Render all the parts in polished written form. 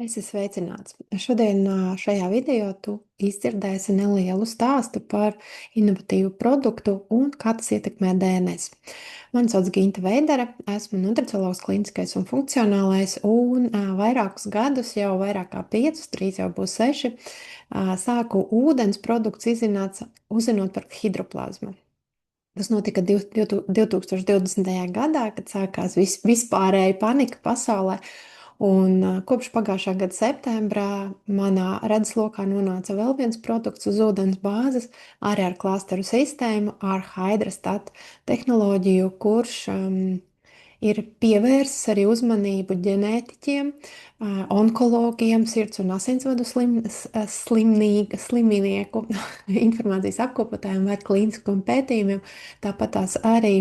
Esi sveicināts. Šodien šajā video tu izdzirdēsi nelielu stāstu par inovatīvu produktu un kā tas ietekmē DNS. Mani sauc Ginta Veidere, esmu nutriciologs klīniskais un funkcionālais, un vairākus gadus, jau vairāk kā 5, 3 jau būs 6, sāku ūdens produkts uzzinot par hidroplazmu. Tas notika 2020. gadā, kad sākās vispārēja panika pasaulē. Un kopš pagājušā gada septembrā manā redzeslokā nonāca vēl viens produkts uz ūdens bāzes, arī ar klasteru sistēmu, ar Hydrastat tehnoloģiju, kurš ir pievērsis arī uzmanību ģenētiķiem, onkologiem, sirds un asinsvadu slimnieku informācijas apkopotājiem vai klīniskiem pētījumiem, tāpat tās arī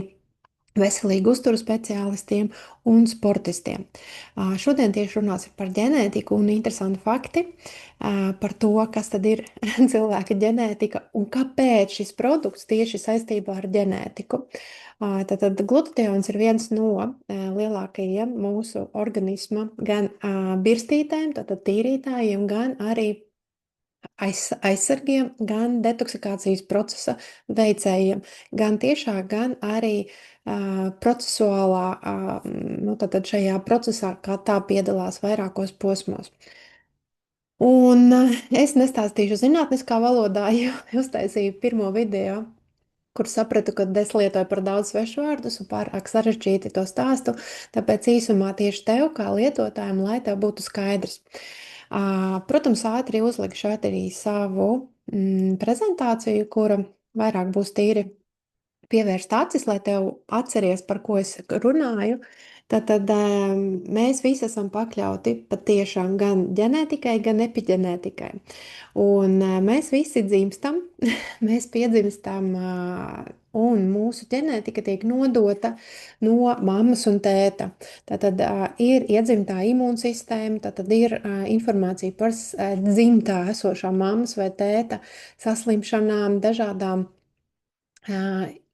veselīgu uzturu speciālistiem un sportistiem. Šodien tieši runāsim par ģenētiku un interesanti fakti par to, kas tad ir cilvēka ģenētika un kāpēc šis produkts tieši saistībā ar ģenētiku. Tātad glutations ir viens no lielākajiem mūsu organisma gan birstītēm, tātad tīrītājiem, gan arī aizsargiem, gan detoksikācijas procesa veicējiem, gan tiešā, gan arī procesuālā, tātad šajā procesā, kā tā piedalās vairākos posmos. Un es nestāstīšu zinātniskā valodā, jo uztaisīju pirmo video, kur sapratu, ka es lietoju par daudz svešvārdus un pārāk sarežģīti to stāstu, tāpēc īsumā tieši tev, kā lietotājiem, lai tev būtu skaidrs. Protams, ātri uzlikšu arī savu prezentāciju, kura vairāk būs tīri pievērst acis, lai tev atceries, par ko es runāju. Tad mēs visi esam pakļauti patiešām gan ģenētikai, gan epiģenētikai. Un mēs visi dzimstam, mēs piedzimstam, un mūsu ģenētika tiek nodota no mammas un tēta. Tātad ir iedzimtā imūnsistēma, tātad ir informācija par dzimtā esošām mammas vai tēta saslimšanām, dažādām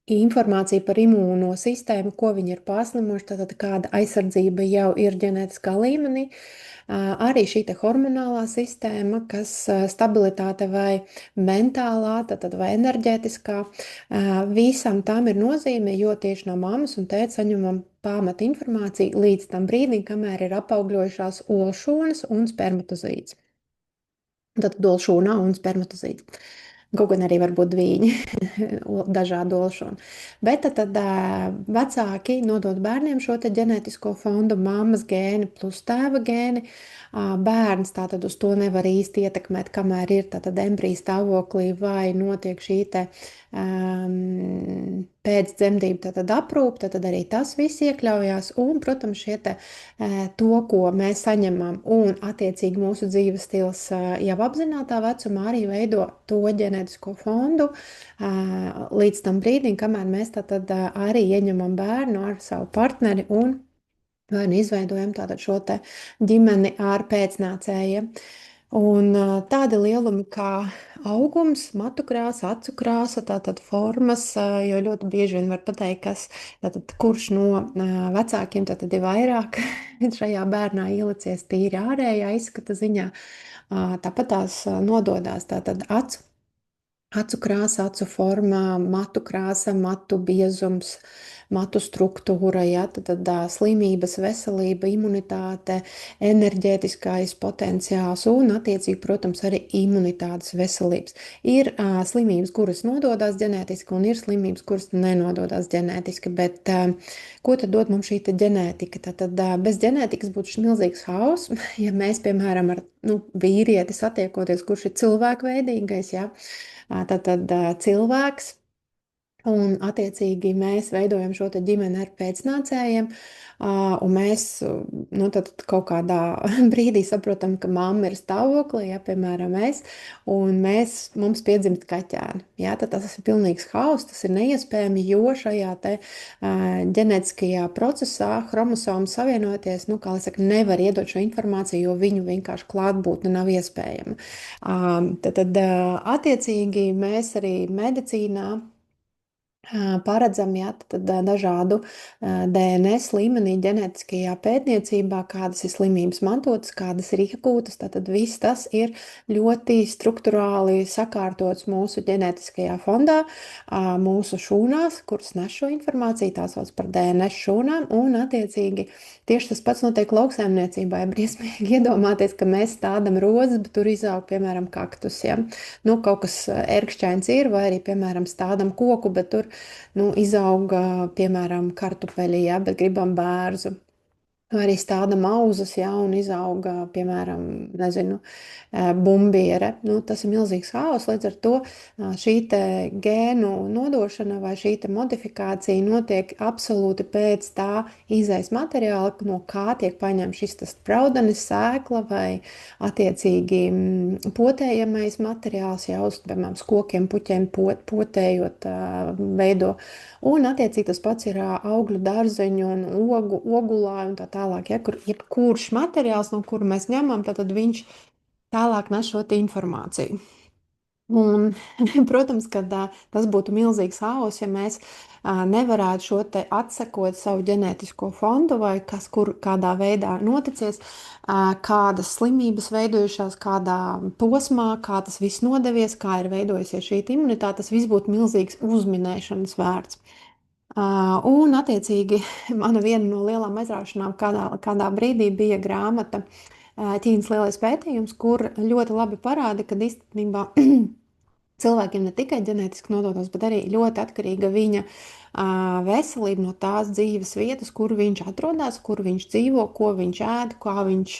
informācija par imūno sistēmu, ko viņi ir pārslimuši, tātad kāda aizsardzība jau ir ģenētiskā līmenī. Arī šī hormonālā sistēma, kas stabilitāte vai mentālā, tātad vai enerģētiskā, visam tam ir nozīme, jo tieši no mammas un tēta saņemam pamata informāciju līdz tam brīdim, kamēr ir apaugļojušās olšūnas un spermatozīts. Tātad olšūnā un spermatozīts. Kaut gan arī var būt dvīņi, dažādu olšanu. Bet tad vecāki nodod bērniem šo te ģenētisko fondu, mammas gēni plus tēva gēni. Bērns tātad uz to nevar īsti ietekmēt, kamēr ir tātad embrija stāvoklī vai notiek šī te pēc dzemdību tātad aprūpe, tad arī tas viss iekļaujās. Un, protams, šie te to, ko mēs saņemam un attiecīgi mūsu dzīves stils jau apzinātā vecumā arī veido to ģenētisko fondu līdz tam brīdim, kamēr mēs tātad arī ieņemam bērnu ar savu partneri un vai nu izveidojam tātad šo te ģimeni ar pēcnācējiem. Un tādi lielumi kā augums, matu krāsa, acu krāsa, tātad formas, jo ļoti bieži vien var pateikt, tātad, kurš no vecākiem tātad ir vairāk šajā bērnā ielicies tīri ārējā izskata ziņā. Tāpat tās nododās tātad acu krāsa, acu formā, matu krāsa, matu biezums, matu struktūra, ja, tad slimības, veselība, imunitāte, enerģētiskais potenciāls un, attiecīgi, protams, arī imunitātes veselības. Ir slimības, kuras nododās ģenētiski, un ir slimības, kuras nenododās ģenētiski, bet ko tad dod mums šī ģenētika? Tad bez ģenētikas būtu šis milzīgs hauss, ja mēs, piemēram, ar vīrieti satiekoties, kurš ir cilvēkveidīgais, ja, Tātad cilvēks, un attiecīgi mēs veidojam šo te ģimeni ar pēcnācējiem, un mēs tad kaut kādā brīdī saprotam, ka mamma ir stāvoklī, ja, piemēram, un mums piedzimst kaķēni. Ja, tad tas ir pilnīgs hauss, tas ir neiespējami, jo šajā te ģenētiskajā procesā chromosomu savienoties, kā lai saka, nevar iedot šo informāciju, jo viņu vienkārši klātbūtne nav iespējama. Tad attiecīgi mēs arī medicīnā paredzam, ja, tad dažādu DNS līmenī ģenētiskajā pētniecībā, kādas ir slimības mantotas, kādas ir iegūtas. Tad viss tas ir ļoti strukturāli sakārtots mūsu ģenētiskajā fondā, mūsu šūnās, kuras nes šo informāciju, tā sauc par DNS šūnām, un attiecīgi tieši tas pats notiek lauksaimniecībā. Ir briesmīgi iedomāties, ka mēs stādam rozes, bet tur izaug, piemēram, kaktus, ja. Nu, kaut kas ērkšķains ir, vai arī, piemēram, stādam koku, bet tur izauga, piemēram, kartupeļi, ja, bet gribam bērzu. Vai arī stāda mauzes, ja, un izauga, piemēram, nezinu, bumbiere. Tas ir milzīgs haoss, līdz ar to šī te gēnu nodošana vai šī te modifikācija notiek absolūti pēc tā izejas materiāla, no kā tiek paņemts šis tas spraudenis, sēkla vai attiecīgi potējamais materiāls, ja uz, piemēram, kokiem, puķiem potējot veido. Un attiecīgi tas pats ir augļu dārzeņu un ogulā un tā tālāk, ja, kur jebkurš materiāls, no kura mēs ņemam, tad viņš tālāk nes šo informāciju. Un, protams, ka tas būtu milzīgs haoss, ja mēs nevarētu šo te atsekot savu ģenētisko fondu vai kas kur kādā veidā noticies, kādas slimības veidojušās, kādā posmā, kā tas viss nodevies, kā ir veidojusies šī imunitāte, tas viss būtu milzīgs uzminēšanas vērts. Un, attiecīgi, mana viena no lielām aizraušanām kādā brīdī bija grāmata Ķīnas lielais pētījums, kur ļoti labi parāda, ka īstenībā cilvēkiem ne tikai ģenētiski nodotos, bet arī ļoti atkarīga viņa veselība no tās dzīves vietas, kur viņš atrodas, kur viņš dzīvo, ko viņš ēd, kā viņš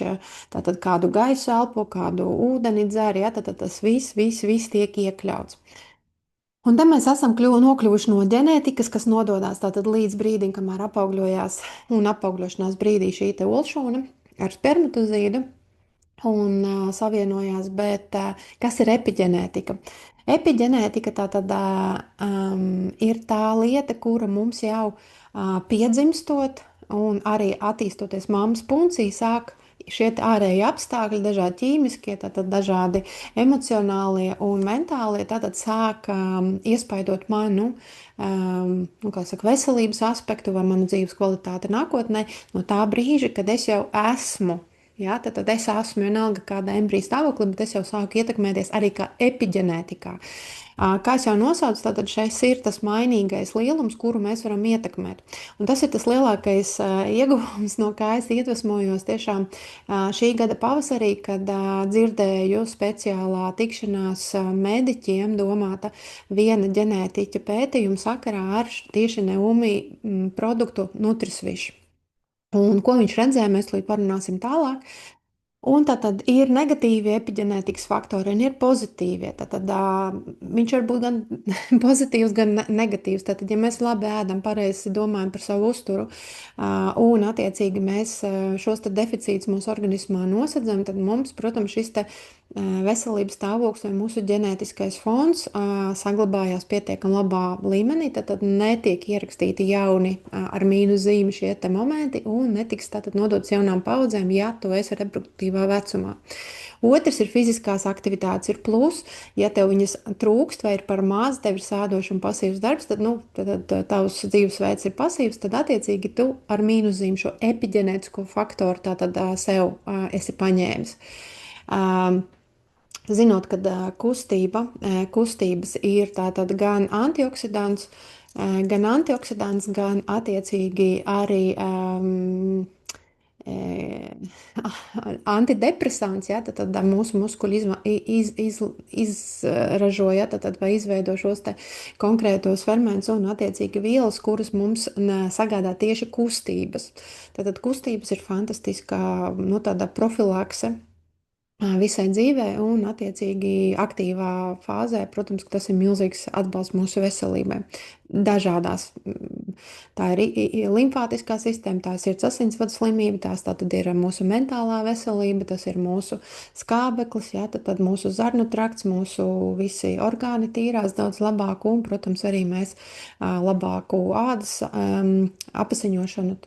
tātad kādu gaisu elpo, kādu ūdeni dzer, ja, tad tas viss tiek iekļauts. Un te mēs esam nokļuvuši no ģenētikas, kas nododās tātad līdz brīdim, kamēr apaugļojās un apaugļošanās brīdī šī te olšūna ar spermatozīdu un savienojās, bet kas ir epiģenētika? Epiģenētika tātad ir tā lieta, kura mums jau piedzimstot un arī attīstoties mammas puncī sāk šie ārēji apstākļi, dažādi ķīmiskie, tātad dažādi emocionālie un mentālie, tātad sāk iespaidot manu kā saka, veselības aspektu vai manu dzīves kvalitāti nākotnē no tā brīža, kad es jau esmu. Ja, tad es esmu vienalga kāda embrija stāvoklī, bet es jau sāku ietekmēties arī kā epiģenētikā. Kā es jau nosaucu, tad šeit ir tas mainīgais lielums, kuru mēs varam ietekmēt. Un tas ir tas lielākais ieguvums, no kā es iedvesmojos tiešām šī gada pavasarī, kad dzirdēju speciālā tikšanās mediķiem domāta viena ģenētiķa pētījuma sakarā ar tieši Neumi produktu Nutrisvish. Un ko viņš redzēja, mēs līdz parunāsim tālāk. Un tad ir negatīvi epiģenētikas faktori un ir pozitīvie. Tad viņš var būt gan pozitīvs, gan negatīvs. Tad, ja mēs labi ēdam, pareizi domājam par savu uzturu un attiecīgi mēs šos deficītus mūsu organismā nosedzam, tad mums, protams, šis veselības stāvoklis vai mūsu ģenētiskais fons saglabājās pietiekami labā līmenī, tad netiek ierakstīti jauni ar mīnus zīmi šie momenti un netiks tātad nodots jaunām paudzēm, ja tu esi reproduktīvā vecumā. Otrs ir fiziskās aktivitātes, ir plus, ja tev viņas trūkst vai ir par maz, tev ir sēdošs un pasīvs darbs, tad tavs dzīvesveids ir pasīvs, tad attiecīgi tu ar mīnuszīmi šo epiģenētisko faktoru tātad sev esi paņēmis. Zinot, ka kustības ir tātad gan antioksidants, gan attiecīgi arī antidepresants, ja, tad mūsu muskuļi izražo, ja, vai izveido šos konkrētos fermentus un attiecīgi vielas, kuras mums sagādā tieši kustības. Tad kustības ir fantastiskā tāda profilakse visai dzīvē un attiecīgi aktīvā fāzē, protams, ka tas ir milzīgs atbalsts mūsu veselībai. Dažādās. Tā ir limfātiskā sistēma, tā ir sirds asinsvadu slimība, tās tātad ir mūsu mentālā veselība, tas ir mūsu skābeklis, jā, tad mūsu zarnu trakts, mūsu visi orgāni tīrās daudz labāk un, protams, arī mēs labāku ādas apasiņošanu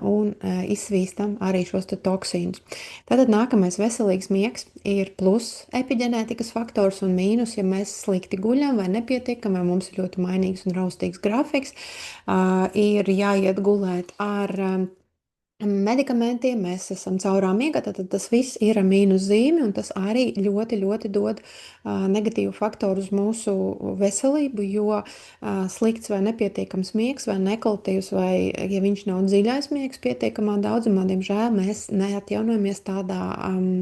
un izsvīstam arī šos toksīnus. Tātad nākamais veselīgs miegs ir plus epiģenētikas faktors un mīnus, ja mēs slikti guļam vai nepietiekam, vai mums ir ļoti mainīgs un raustīgs nekustīgs grafiks, ir jāiet gulēt ar medikamentiem, mēs esam caurā miegā, tad tas viss ir ar mīnus zīmi, un tas arī ļoti, ļoti dod negatīvu faktoru uz mūsu veselību, jo slikts vai nepietiekams miegs vai nekvalitīvs, vai ja viņš nav dziļais miegs pietiekamā daudzumā, diemžēl mēs neatjaunojamies tādā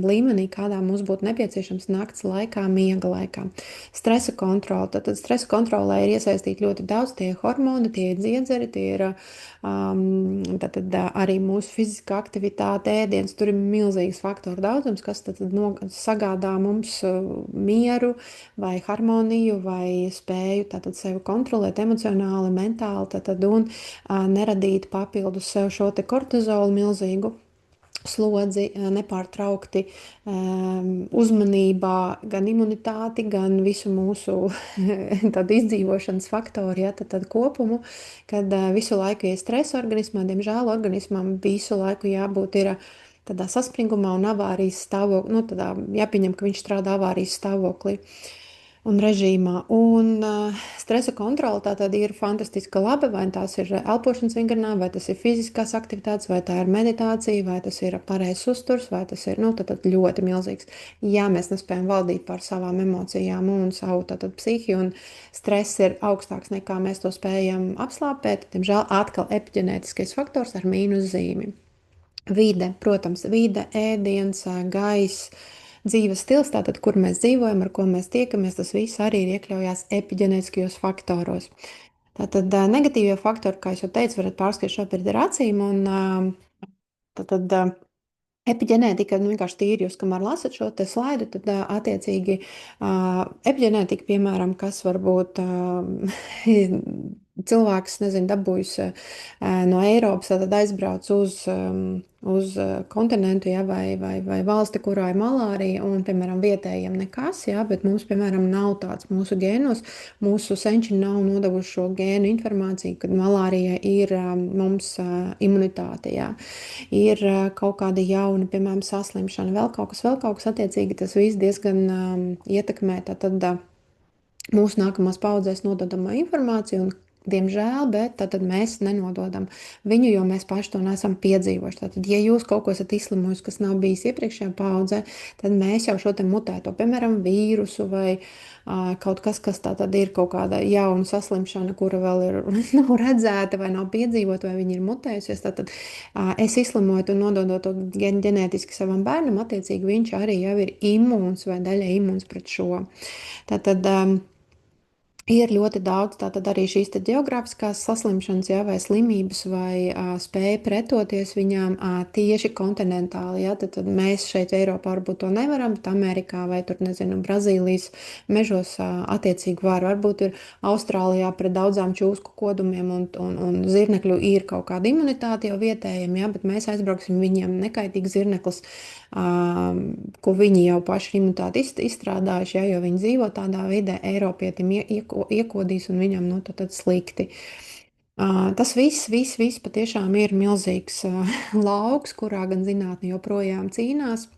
līmenī, kādā mums būtu nepieciešams nakts laikā, miega laikā. Stresa kontrole, tad stresa kontrolē ir iesaistīti ļoti daudz tie hormoni, tie ir dziedzeri, tie ir tad arī mūsu fiziskā aktivitāte, ēdiens, tur ir milzīgs faktoru daudzums, kas tad sagādā mums mieru vai harmoniju vai spēju tātad sevi kontrolēt emocionāli, mentāli, tātad un neradīt papildus sev šo te kortizolu milzīgu slodzi nepārtraukti uzmanībā, gan imunitāti, gan visu mūsu tādu izdzīvošanas faktoru, ja, tad kopumu, kad visu laiku ir stresa organismā, diemžēl organismam visu laiku jābūt ir tādā saspringumā un avārijas stāvoklī, nu, tādā jāpieņem, ka viņš strādā avārijas stāvoklī un režīmā. Un stresa kontrole tā tad ir fantastiska laba, vai tās ir elpošanas vingrinājumi, vai tas ir fiziskās aktivitātes, vai tā ir meditācija, vai tas ir pareizs uzturs, vai tas ir, nu, tad ļoti milzīgs. Ja mēs nespējam valdīt pār savām emocijām un savu tātad psihi, un stress ir augstāks nekā mēs to spējam apslāpēt, diemžēl atkal epiģenētiskais faktors ar mīnus zīmi. Vide, protams, vide, ēdiens, gaiss, dzīves stils, tātad, kur mēs dzīvojam, ar ko mēs tiekamies, tas viss arī ir iekļaujās epiģenētiskajos faktoros. Tātad negatīvie faktori, kā jau teicu, varat pārskatīt šobrīd ar acīm, un tātad epiģenētika, nu vienkārši tīri jūs, kamēr lasat šo te slaidu, tad attiecīgi epiģenētika, piemēram, kas varbūt cilvēks, nezinu, dabūjis no Eiropas, tad aizbrauc uz kontinentu, ja, vai valsti, kurā ir malārija, un, piemēram, vietējiem nekas, ja, bet mums, piemēram, nav tāds mūsu gēnos, mūsu senči nav nodevuši šo gēnu informāciju, kad malārija ir mums imunitāte, ja. Ir kaut kāda jauna, piemēram, saslimšana, vēl kaut kas, attiecīgi tas viss diezgan ietekmē, tad mūsu nākamās paudzēs nododamo informāciju, un, diemžēl, bet tad mēs nenododam viņu, jo mēs paši to neesam piedzīvojuši. Tātad, ja jūs kaut ko esat izslimojusi, kas nav bijis iepriekšējā paudzē, tad mēs jau šo te mutēto, piemēram, vīrusu vai kaut kas, kas tā tad ir kaut kāda jauna saslimšana, kura vēl ir nav redzēta vai nav piedzīvota, vai viņa ir mutējusies, tad es izslimoju un nododot to ģenētiski savam bērnam, attiecīgi viņš arī jau ir imūns vai daļai imūns pret šo. Tātad ir ļoti daudz tātad arī šīs te ģeogrāfiskās saslimšanas, jā, vai slimības, vai spēja pretoties viņām tieši kontinentāli, jā, tad mēs šeit Eiropā varbūt to nevaram, bet Amerikā vai tur, nezinu, Brazīlijas mežos attiecīgi varbūt ir Austrālijā pret daudzām čūsku kodumiem un zirnekļu ir kaut kāda imunitāte jau vietējiem, jā, bet mēs aizbrauksim viņiem nekaitīgs zirneklis, ko viņi jau paši imunitāti izstrādājuši, ja, jo viņi dzīvo tādā vidē, Eiropietim iekodīs un viņam nu, tad slikti. Tas viss patiešām ir milzīgs lauks, kurā gan zinātne joprojām cīnās.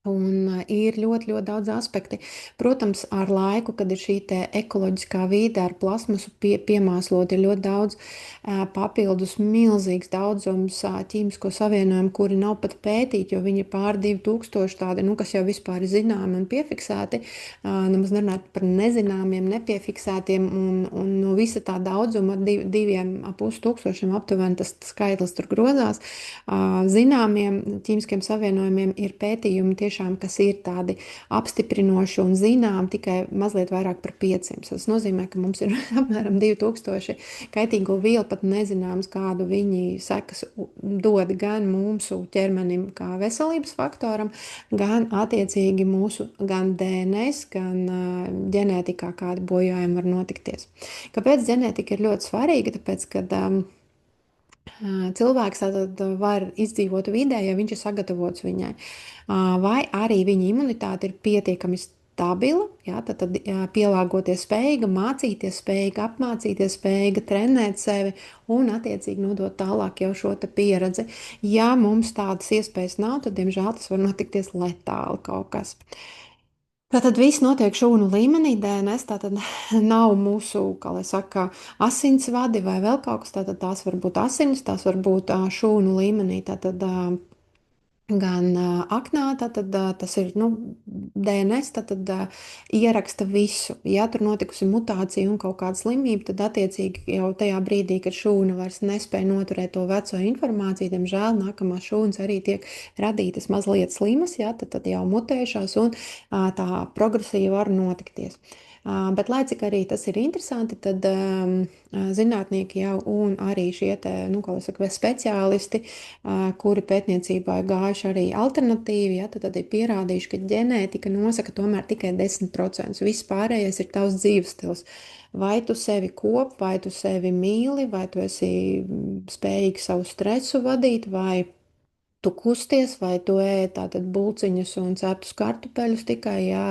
Un ir ļoti, ļoti daudz aspekti. Protams, ar laiku, kad ir šī ekoloģiskā vide ar plasmasu piemāslot, ir ļoti daudz papildus, milzīgs daudzums ķīmisko savienojumu, kuri nav pat pētīti, jo viņi ir pār 2000 tādi, nu, kas jau vispār ir zināmi un piefiksēti. Nemaz nerunāt par nezināmiem, nepiefiksētiem, un no visa tā daudzuma, 2500 aptuveni tas skaitlis tur grozās, zināmiem ķīmiskiem savienojumiem ir pētījumi tiešām, kas ir tādi apstiprinoši un zinām tikai mazliet vairāk par 500. Tas nozīmē, ka mums ir apmēram 2000 kaitīgo vielu, pat nezināms, kādu viņi sekas dod gan mūsu ķermenim kā veselības faktoram, gan attiecīgi mūsu gan DNS, gan ģenētikā kādi bojājumi var notikties. Kāpēc ģenētika ir ļoti svarīga? Tāpēc, kad cilvēks tātad var izdzīvot vidē, ja viņš ir sagatavots viņai. Vai arī viņa imunitāte ir pietiekami stabila, jā, tad pielāgoties spējīga, mācīties spējīga, apmācīties spējīga, trenēt sevi un attiecīgi nodot tālāk jau šo te pieredzi. Ja mums tādas iespējas nav, tad, diemžēl, tas var notikties letāli kaut kas. Tātad viss notiek šūnu līmenī, DNS. Tātad nav mūsu, kā lai saka, asinsvadi vai vēl kaut kas. Tātad tās var būt asinis, tās var būt šūnu līmenī. Tātad gan aknā, tātad tas ir DNS, tātad ieraksta visu. Ja tur notikusi mutācija un kaut kāda slimība, tad attiecīgi jau tajā brīdī, kad šūna vairs nespēja noturēt to veco informāciju, diemžēl nākamās šūnas arī tiek radītas mazliet slimas, ja, tad jau mutējušās un tā progresija var notikties. Bet, lai cik arī tas ir interesanti, tad zinātnieki jau un arī šie te, kā lai saka, speciālisti, kuri pētniecībā ir gājuši arī alternatīvi, ja, tad ir pierādījuši, ka ģenētika nosaka tomēr tikai 10%. Viss pārējais ir tavs dzīves stils. Vai tu sevi kop, vai tu sevi mīli, vai tu esi spējīgs savu stresu vadīt, vai tu kusties, vai tu ēd tātad bulciņus un ceptus kartupeļus tikai, jā,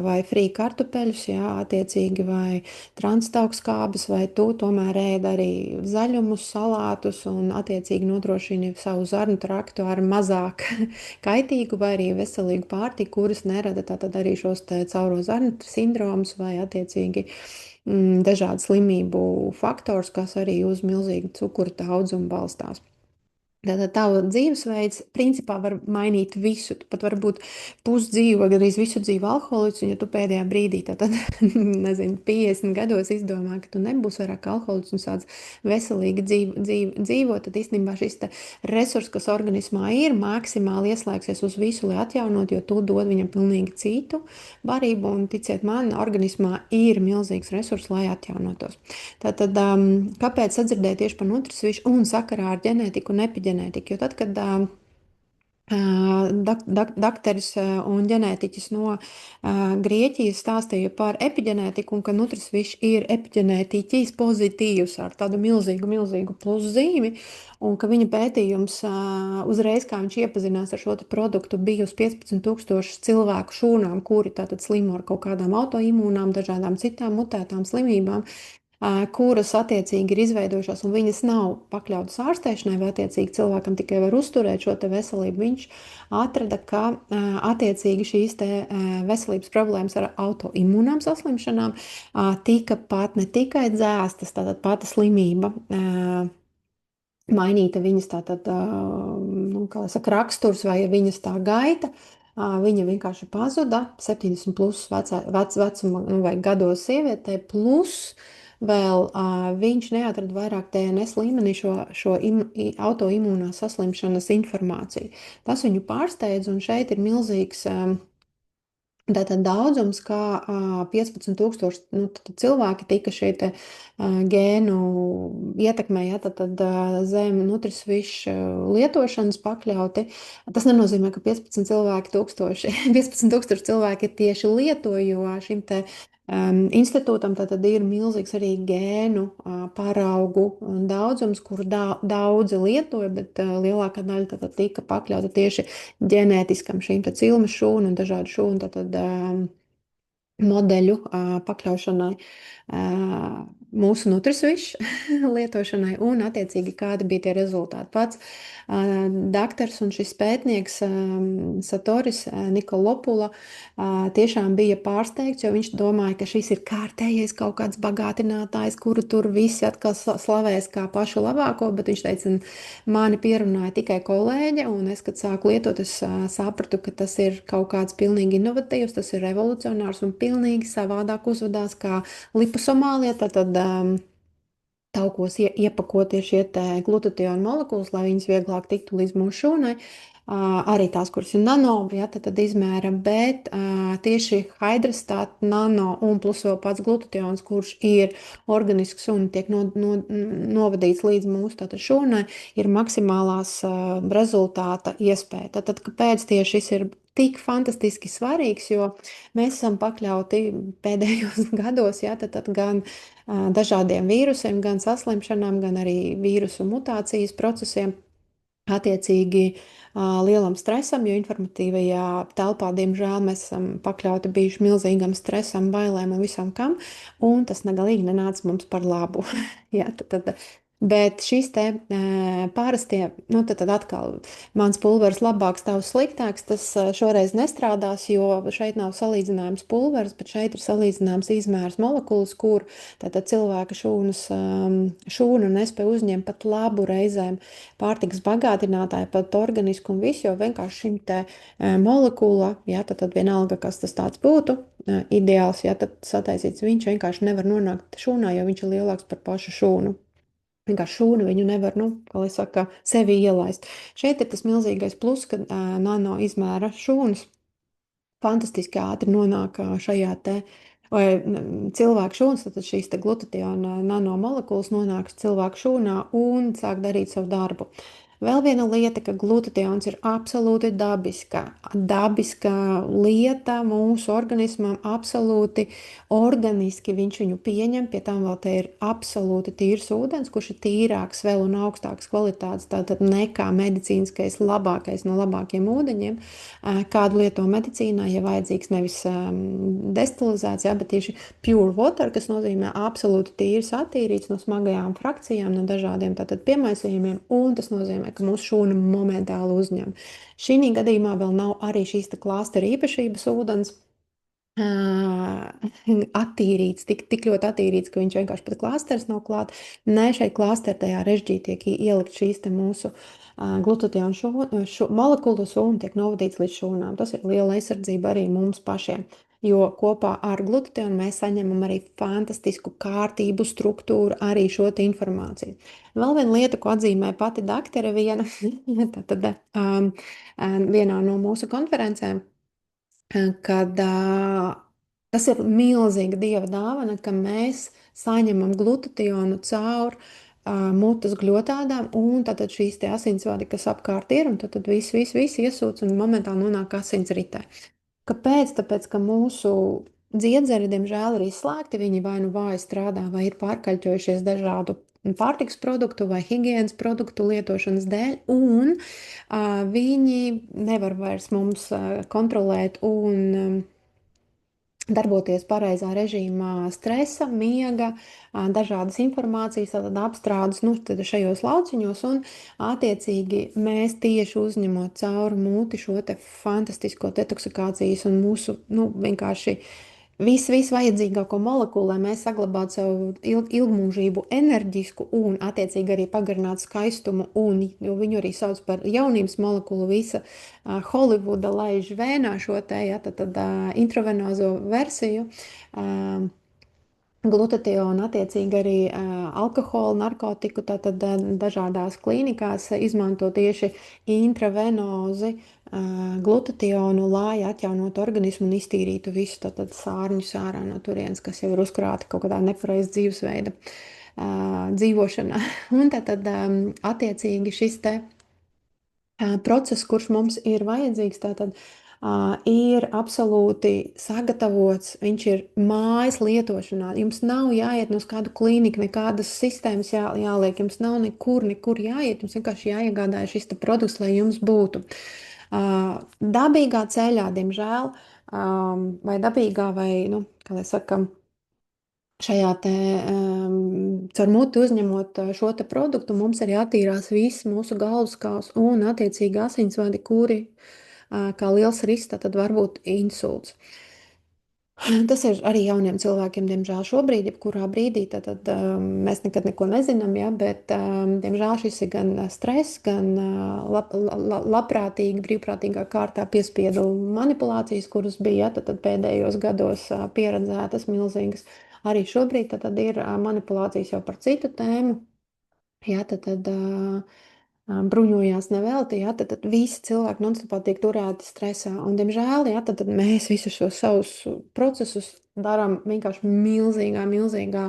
vai frī kartupeļus, jā, attiecīgi, vai transtaukskābes, vai tu tomēr ēd arī zaļumus, salātus un attiecīgi nodrošini savu zarnu traktu ar mazāk kaitīgu vai arī veselīgu pārtiku, kuras nerada tātad arī šos te cauro zarnu sindromus vai attiecīgi dažādu slimību faktors, kas arī uz milzīgu cukuru daudzumu balstās. Tātad tava dzīvesveids principā var mainīt visu. Tu pat vari būt pusdzīvu vai arī visu dzīvi alkoholiķis, un ja tu pēdējā brīdī, tad, nezinu, 50 gados izdomā, ka tu nebūsi vairāk alkoholiķis un sāc veselīgi dzīvot, tad īstenībā šis te resurs, kas organismā ir, maksimāli ieslēgsies uz visu, lai atjaunot, jo tu dod viņam pilnīgi citu barību, un ticiet man, organismā ir milzīgs resurs, lai atjaunotos. Tātad, kāpēc sadzirdēt tieši par nutricīšu un sakarā ar ģenētiku un epiģenētiku? Jo tad, kad dakteris un ģenētiķis no Grieķijas stāstīja par epiģenētiku un ka nutricīšs ir epiģenētiķis pozitīvs ar tādu milzīgu, milzīgu pluszīmi, un ka viņa pētījums uzreiz, kā viņš iepazinās ar šo produktu, bija uz 15,000 cilvēku šūnām, kuri tātad slimo ar kaut kādām autoimūnām, dažādām citām mutētām slimībām, kuras attiecīgi ir izveidojušās, un viņas nav pakļautas ārstēšanai, vai attiecīgi cilvēkam tikai var uzturēt šo te veselību. Viņš atrada, ka attiecīgi šīs te veselības problēmas ar autoimūnām saslimšanām tika pat ne tikai dzēstas, tātad pati slimība, mainīta viņas tātad, kā lai saka, raksturs vai viņas tā gaita. Viņa vienkārši pazuda 70 plus vecuma vai gados sievietē, plus vēl viņš neatrada vairāk DNS līmenī šo autoimūnās saslimšanas informāciju. Tas viņu pārsteidz, un šeit ir milzīgs tātad daudzums, kā 15,000 cilvēki tika šie te gēnu ietekmē, ja, tad zem nutrisvišu lietošanas pakļauti. Tas nenozīmē, ka 15,000 cilvēki ir tieši lieto, jo šim te institūtam tātad ir milzīgs arī gēnu paraugu daudzums, kur daudzi lietoja, bet lielākā daļa tātad tika pakļauta tieši ģenētiskam šīm te cilmes šūnu un dažādu šūnu tātad modeļu pakļaušanai mūsu nutrisvišu lietošanai un attiecīgi kādi bija tie rezultāti. Pats daktars un šis pētnieks Satoris Nikolopula tiešām bija pārsteigts, jo viņš domāja, ka šis ir kārtējais kaut kāds bagātinātājs, kuru tur visi atkal slavēs kā pašu labāko, bet viņš teica, mani pierunāja tikai kolēģe, un es, kad sāku lietot, es sapratu, ka tas ir kaut kāds pilnīgi inovatīvs, tas ir revolucionārs un pilnīgi savādāk uzvedās kā liposomālie, tad taukos iepakotie šie glutationu molekulas, lai viņas vieglāk tiktu līdz mūsu šūnai. Arī tās, kuras ir nano, ja, tad izmēra, bet tieši hidrostāta nano un plus vēl pats glutations, kurš ir organisks un tiek novadīts līdz mūsu tātad šūnai, ir maksimālās rezultāta iespēja. Tātad, kāpēc tieši šis ir tik fantastiski svarīgs, jo mēs esam pakļauti pēdējos gados, ja, tad gan dažādiem vīrusiem, gan saslimšanām, gan arī vīrusu mutācijas procesiem, attiecīgi lielam stresam, jo informatīvajā telpā, diemžēl, mēs esam pakļauti bijuši milzīgam stresam, bailēm un visam kam, un tas negalīgi nenāca mums par labu. Jā, tad Bet šis te pārastie, nu tad atkal mans pulveris labāks, tavs sliktāks, tas šoreiz nestrādās, jo šeit nav salīdzinājums pulveris, bet šeit ir salīdzinājums izmērs molekulas, kur tātad cilvēka šūna nespēja uzņemt pat labu reizēm pārtikas bagātinātāju, pat organisku un visu, jo vienkārši šim te molekula, ja, tad vienalga, kas tas tāds būtu, ideāls, ja tad sataisīts, viņš vienkārši nevar nonākt šūnā, jo viņš ir lielāks par pašu šūnu. Vienkārši šūna viņu nevar, nu, kā lai saka, sevi ielaist. Šeit ir tas milzīgais plus, ka nano izmēra šūnas fantastiski ātri nonāk šajā te cilvēku šūnas, tad šīs te glutationa nanomolekulas nonāk cilvēku šūnā un sāk darīt savu darbu. Vēl viena lieta, ka glutations ir absolūti dabiska lieta mūsu organismam, absolūti organiski viņš viņu pieņem, pie tam vēl te ir absolūti tīrs ūdens, kurš ir tīrāks vēl un augstāks kvalitātes, tātad nekā medicīniskais labākais no labākiem ūdeņiem, kādu lieto medicīnā, ja vajadzīgs nevis destilizēts, ja, bet tieši pure water, kas nozīmē absolūti tīrs, attīrīts no smagajām frakcijām, no dažādiem tātad piemaisījumiem, un tas nozīmē, ka mūsu šūna momentāli uzņem. Šī gadījumā vēl nav arī šīs klāstera īpašības ūdens attīrīts, tik ļoti attīrīts, ka viņš vienkārši pat klāsters nav klāt. Nē, šeit klāsterā tajā režģī tiek ielikt šīs te mūsu glutationu molekulas un tiek novadīts līdz šūnām. Tas ir liela aizsardzība arī mums pašiem. Jo kopā ar glutationu mēs saņemam arī fantastisku kārtību, struktūru, arī šo informāciju. Vēl viena lieta, ko atzīmē pati daktore viena, tad vienā no mūsu konferencēm, kad tas ir milzīga dieva dāvana, ka mēs saņemam glutationu caur mutes gļotādām, un tad šīs te asinsvadi, kas apkārt ir, un tad viss iesūc un momentāli nonāk asinsritē. Kāpēc? Tāpēc, ka mūsu dziedzeri, diemžēl, ir izslēgti, viņi vai nu vāji strādā, vai ir pārkaļķojušies dažādu pārtiks produktu vai higienas produktu lietošanas dēļ, un viņi nevar vairs mums kontrolēt un darboties pareizā režīmā stresa, miega, dažādas informācijas, tātad apstrādes, nu, tad šajos lauciņos, un attiecīgi mēs tieši uzņemot cauri mūti šo te fantastisko detoksikācijas un mūsu, nu, vienkārši visvajadzīgāko molekulu, lai mēs saglabātu savu ilgmūžību enerģisku un attiecīgi arī pagarinātu skaistumu, un jo viņu arī sauc par jaunības molekulu, visa Holivuda laiž vēnā šo te, ja, tad intravenozo versiju, glutationu, attiecīgi arī alkoholu, narkotiku, tātad dažādās klīnikās izmanto tieši intravenozi glutationu, lai atjaunotu organismu un iztīrītu visu tātad sārņus ārā no turienes, kas jau ir uzkrāti kaut kādā nepareiz dzīvesveida dzīvošanā. Un tātad attiecīgi šis te process, kurš mums ir vajadzīgs, tātad ir absolūti sagatavots, viņš ir mājas lietošanā. Jums nav jāiet uz kādu klīniku, nekādas sistēmas jāliek, jums nav nekur jāiet, jums vienkārši jāiegādāja šis produkts, lai jums būtu. Dabīgā ceļā, diemžēl, vai dabīgā, vai, nu, kā lai saka, šajā te caur muti uzņemot šo te produktu, mums arī attīrās viss mūsu galvaskauls un attiecīgi asinsvadi, kuri kā liels risks, tad var būt insults. Tas ir arī jauniem cilvēkiem, diemžēl, šobrīd, jebkurā brīdī, tad mēs nekad neko nezinām, ja, bet, diemžēl, šis ir gan stress, gan labprātīgi, brīvprātīgā kārtā piespiedu manipulācijas, kuras bija, ja, tad pēdējos gados pieredzētas milzīgas. Arī šobrīd tad ir manipulācijas jau par citu tēmu, ja, tad bruņojās nevelti, ja, tad visi cilvēki nonstopā tiek turēti stresā. Un, diemžēl, ja, tad mēs visus šos savus procesus darām vienkārši milzīgā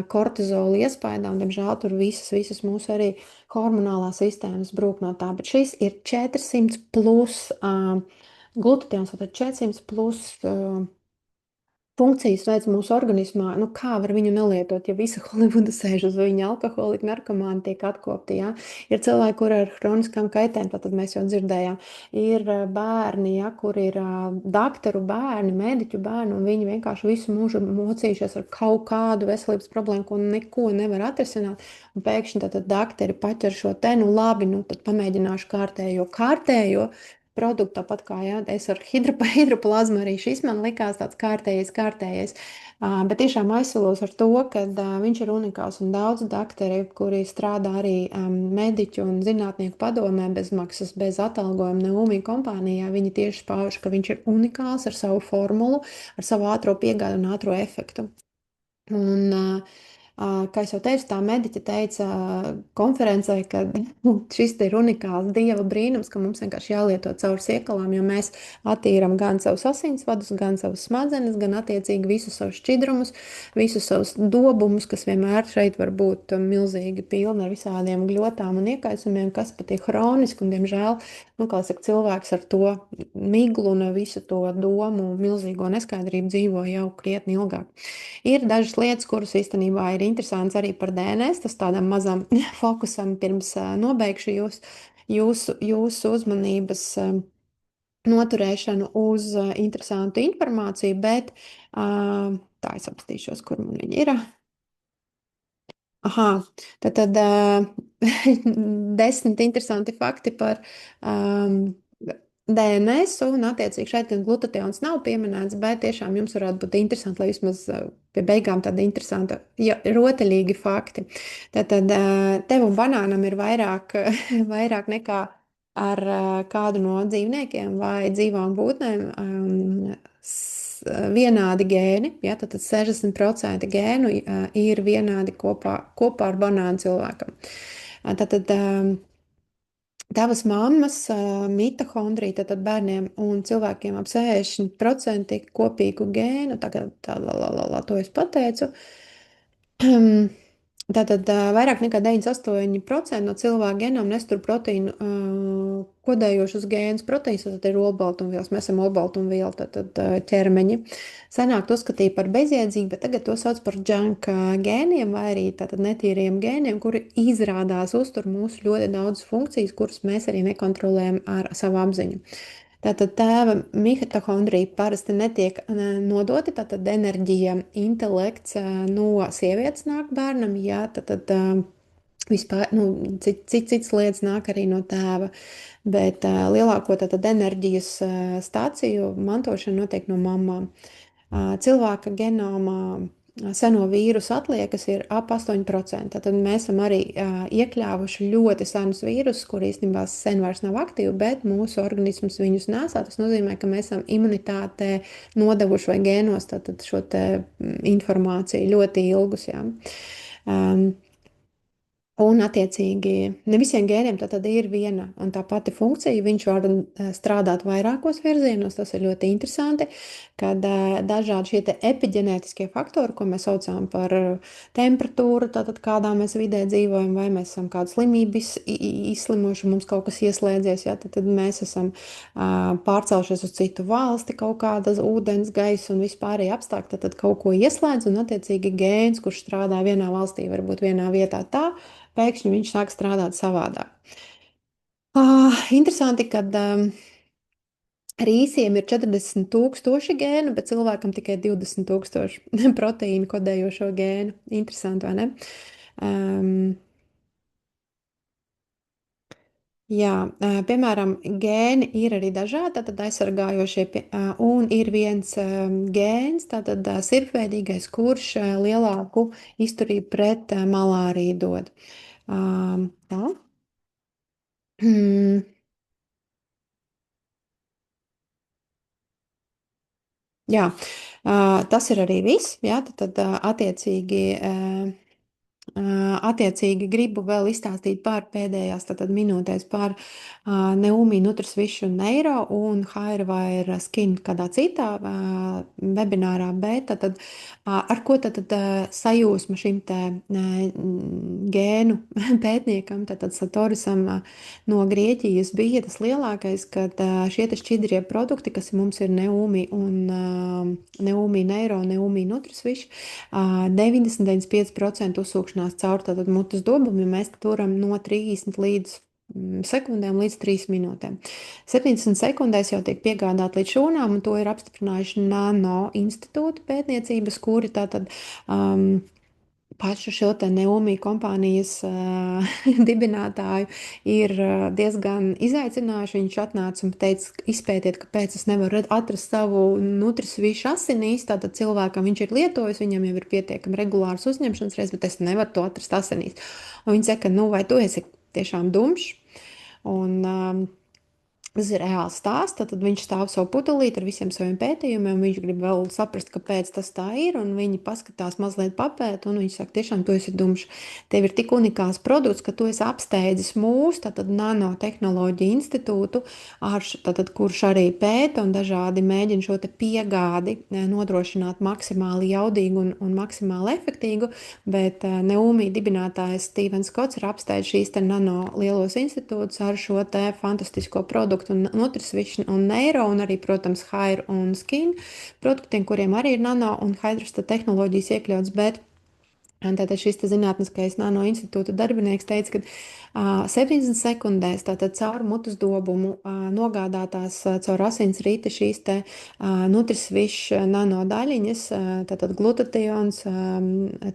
kortizola iespaidā, un, diemžēl, tur visas mūsu arī hormonālās sistēmas brūk no tā. Bet šis ir 400+ glutations, tātad 400+ funkcijas veids mūsu organismā, nu kā var viņu nelietot, ja visa Holivuda sēž uz viņa, alkoholiķi, narkomāni tiek atkopti, jā. Ir cilvēki, kur ar hroniskām kaitēm, tad mēs jau dzirdējām, ir bērni, jā, kur ir daktaru bērni, mediķu bērni, un viņi vienkārši visu mūžu mocījušies ar kaut kādu veselības problēmu, ko neko nevar atrisināt, un pēkšņi tad daktari paķer šo te, nu labi, nu tad pamēģināšu kārtējo, produktu, tāpat kā jā, es ar hidroplazmu arī šis man likās tāds kārtējais. Bet tiešām aizsalos ar to, ka viņš ir unikāls un daudz dakteri, kuri strādā arī mediķu un zinātnieku padomē bez maksas, bez atalgojuma, Neumī kompānijā, viņi tieši pauž, ka viņš ir unikāls ar savu formulu, ar savu ātro piegādu un ātro efektu. Un, kā jau teicu, tā mediķe teica konferencē, ka šis ir unikāls dieva brīnums, ka mums vienkārši jālieto caur siekalām, jo mēs attīram gan savus asinsvadus, gan savus smadzenes, gan attiecīgi visus savus šķidrumus, visus savus dobumus, kas vienmēr šeit var būt milzīgi pilni ar visādiem gļotām un iekaisumiem, kas pat ir hroniski un, diemžēl, nu, kā saka, cilvēks ar to miglu un visu to domu milzīgo neskaidrību dzīvo jau krietni ilgāk. Ir dažas lietas, kuras īstenībā ir interesantas arī par DNS. Tas tādam mazam fokusam pirms nobeigšu jūsu uzmanības noturēšanu uz interesantu informāciju, bet tā es apstīšos, kur man viņa ir. Aha, tad 10 interesanti fakti par um, DNS, un attiecīgi šeit gan glutations nav pieminēts, bet tiešām jums varētu būt interesanti, lai vismaz pie beigām tādi interesanti, ja, rotaļīgi fakti. Tad tev un banānam ir vairāk, vairāk nekā ar kādu no dzīvniekiem vai dzīvām būtnēm vienādi gēni, ja, tad 60% gēnu ir vienādi kopā ar banānu cilvēkam. Tātad tavas mammas mitohondrija, tad bērniem un cilvēkiem ap 60% kopīgu gēnu, tagad to es pateicu. Tātad vairāk nekā 98% no cilvēku genām nestur proteīnu kodējošus gēnus. Proteīns tad ir olbaltumvielas, mēs esam olbaltumviela, tad ķermeņi. Senāk to uzskatīja par bezjēdzīgu, bet tagad to sauc par junk gēniem vai arī tātad netīriem gēniem, kuri izrādās uztur mūsu ļoti daudz funkcijas, kuras mēs arī nekontrolējam ar savu apziņu. Tātad tēva mitohondrija parasti netiek nodoti, tātad enerģija, intelekts no sievietes nāk bērnam, jā, tad vispār, nu, cits lietas nāk arī no tēva, bet lielāko tātad enerģijas stāciju mantošana notiek no mamām. Cilvēka genomā seno vīrusu atliekas ir ap 8%. Tad mēs esam arī iekļāvuši ļoti senus vīrusus, kur īstenībā sen vairs nav aktīvi, bet mūsu organisms viņus nesā. Tas nozīmē, ka mēs esam imunitātē nodevuši vai gēnos šo te informāciju ļoti ilgus. Jā. Un, attiecīgi, ne visiem gēniem tad ir viena un tā pati funkcija. Viņš var strādāt vairākos virzienos. Tas ir ļoti interesanti, kad dažādi šie epigenētiskie faktori, ko mēs saucam par temperatūru, tātad kādā mēs vidē dzīvojam, vai mēs esam kādu slimību izslimojuši, mums kaut kas ieslēdzies, ja, tad mēs esam pārcelšies uz citu valsti, kaut kādas ūdens, gaisa un vispārēji apstākļi, tad kaut ko ieslēdz, un, attiecīgi, gēns, kurš strādā vienā valstī, varbūt vienā vietā tā, pēkšņi viņš sāk strādāt savādāk. Interesanti, ka rīsiem ir 40,000 gēnu, bet cilvēkam tikai 20,000 proteīnu kodējošo gēnu. Interesanti, vai ne? Jā, piemēram, gēni ir arī dažādi, tad aizsargājošie, un ir viens gēns, tātad sirpveidīgais, kurš lielāku izturību pret malāriju dod. Tā. Jā, tas ir arī viss. Jā, tad attiecīgi Attiecīgi gribu vēl izstāstīt par pēdējās tātad minūtēs par Neumi, Nutrasvišu un Neiro un Haira vai Skin kādā citā webinārā, bet tātad ar ko tātad sajūsma šim te gēnu pētniekam, tātad Satorisam no Grieķijas bija tas lielākais, kad šie te šķidrie produkti, kas mums ir Neumi un Neumi Neiro, Neumi Nutrasvišu, 90-95% uzsūkšanās caur tātad mutes dobumu, ja mēs turam no 30 līdz sekundēm līdz 3 minūtēm. 70 sekundēs jau tiek piegādāt līdz šūnām, un to ir apstiprinājuši Nano institūta pētniecības, kuri tātad pašu šo te Neumi kompānijas dibinātāju ir diezgan izaicinājuši. Viņš atnāca un teica, izpētiet, kāpēc es nevaru atrast savu nutrisvišu asinīs. Tātad cilvēkam viņš ir lietojis, viņam jau ir pietiekami regulārs uzņemšanas reizes, bet es nevaru to atrast asinīs. Un viņi saka, nu vai tu esi tiešām dumšs? Un tas ir reāls stāsts. Tad viņš stāv savu pudelīti ar visiem saviem pētījumiem. Viņš grib vēl saprast, kāpēc tas tā ir. Un viņi paskatās, mazliet papēt, un viņš saka, tiešām, tu esi dumšs. Tev ir tik unikāls produkts, ka tu esi apsteidzis mūsu nanotehnoloģiju institūtu, kurš arī pēta un dažādi mēģina šo piegādi nodrošināt maksimāli jaudīgu un maksimāli efektīgu. Bet Neumi dibinātājs Stevens Skots ir apsteidzis šīs nano lielos institūtus ar šo te fantastisko produktu. Un Nutrasvišu un Neiro, un arī, protams, Hair un Skin produktiem, kuriem arī ir nano un hydrosta tehnoloģijas iekļauts, bet tātad šis zinātniskais nano institūta darbinieks teica, ka 70 sekundēs tātad caur mutes dobumu nogādātās caur asins rīti šīs te Nutrasvišu nano daļiņas, tātad glutations,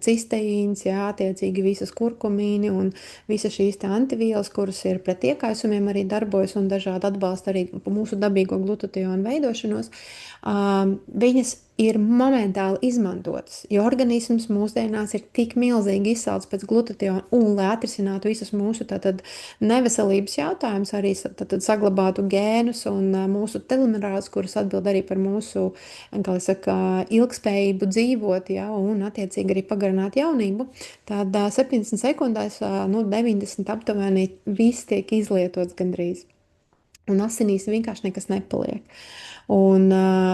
cisteīns, jā, attiecīgi visas kurkumīni un visas šīs te antivielas, kuras ir pret iekaisumiem arī darbojas un dažādi atbalsta arī mūsu dabīgo glutationu veidošanos. Viņas ir momentāli izmantotas, jo organisms mūsdienās ir tik milzīgi izsalcis pēc glutationa, un lai atrisinātu visus mūsu tātad neveselības jautājumus, arī tātad saglabātu gēnus un mūsu telomerāzus, kuras atbild arī par mūsu, kā lai saka, ilgspējību dzīvot, ja, un attiecīgi arī pagarināt jaunību, tad 70 sekundēs, 90 aptuveni viss tiek izlietots gandrīz. Un asinīs vienkārši nekas nepaliek. Un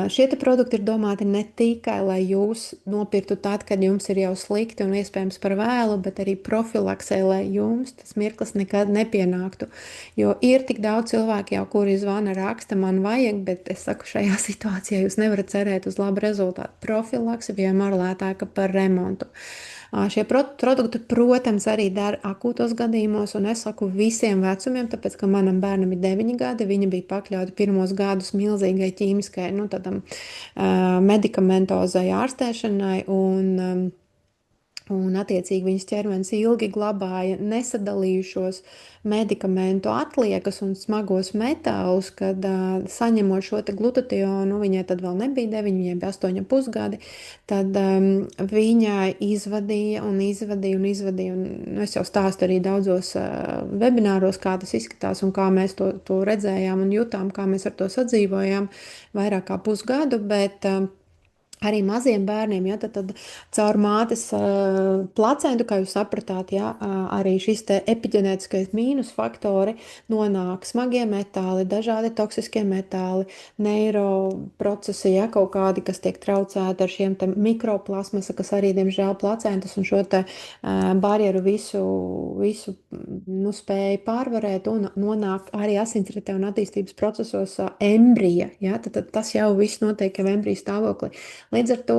šie produkti ir domāti ne tikai, lai jūs nopirktu tad, kad jums ir jau slikti un iespējams par vēlu, bet arī profilaksē, lai jums tas mirklis nekad nepienāktu. Jo ir tik daudz cilvēku jau, kuri zvana, raksta, man vajag, bet es saku, šajā situācijā jūs nevarat cerēt uz labu rezultātu. Profilakse vienmēr lētāka par remontu. Šie produkti, protams, arī dara akūtos gadījumos, un es saku visiem vecumiem, tāpēc, ka manam bērnam ir 9 gadi, viņa bija pakļauta pirmos gadus milzīgai ķīmiskai, tādam medikamentozai ārstēšanai, un attiecīgi viņas ķermenis ilgi glabāja nesadalījušos medikamentu atliekas un smagos metālus, kad saņemot šo te glutationu, viņai tad vēl nebija 9, viņai bija 8,5 gadi, tad viņai izvadīja, un es jau stāstu arī daudzos webināros, kā tas izskatās un kā mēs to redzējām un jutām, kā mēs ar to sadzīvojām vairāk kā pusgadu, bet arī maziem bērniem, ja, tad caur mātes placentu, kā jūs sapratāt, ja, arī šis te epiģenētiskais mīnus faktori nonāk smagie metāli, dažādi toksiskie metāli, neiroprocesi, ja, kaut kādi, kas tiek traucēti ar šiem te mikroplasmasa, kas arī, diemžēl, placentas un šo te barjeru visu spēja pārvarēt un nonāk arī asinsritē un attīstības procesos embrija, ja, tad tas jau viss notiek jau embrija stāvoklī. Līdz ar to,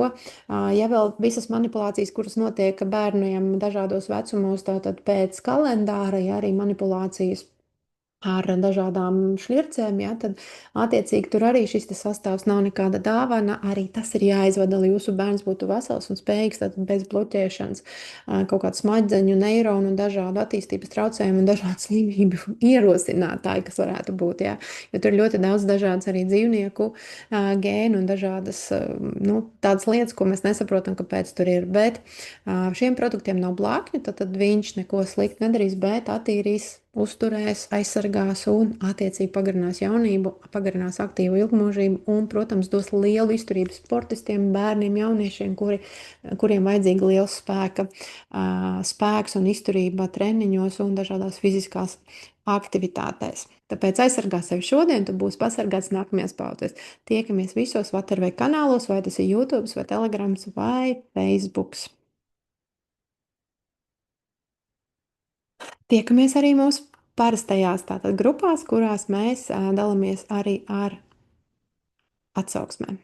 ja vēl visas manipulācijas, kuras notiek bērniem dažādos vecumos, tātad pēc kalendāra, ja arī manipulācijas ar dažādām šļircēm, ja, tad attiecīgi tur arī šis sastāvs nav nekāda dāvana, arī tas ir jāizvada, lai jūsu bērns būtu vesels un spējīgs, tātad bez bloķēšanas, kaut kādu smadzeņu, neironu un dažādu attīstības traucējumu un dažādu slimību ierosinātāji, kas varētu būt, ja, jo tur ir ļoti daudz dažādas arī dzīvnieku gēnu un dažādas, tādas lietas, ko mēs nesaprotam, kāpēc tur ir, bet šiem produktiem nav blākņu, tad viņš neko slikti nedarīs, bet attīrīs uzturēs, aizsargās un attiecīgi pagarinās jaunību, pagarinās aktīvu ilgmūžību un, protams, dos lielu izturību sportistiem, bērniem, jauniešiem, kuriem vajadzīga liels spēks un izturība treniņos un dažādās fiziskās aktivitātēs. Tāpēc aizsargā sevi šodien, tu būsi pasargāts nākamajās paudzēs. Tiekamies visos Waterway kanālos, vai tas ir YouTube, vai Telegrams, vai Facebook. Tiekamies arī mūsu parastajās tātad grupās, kurās mēs dalāmies arī ar atsauksmēm.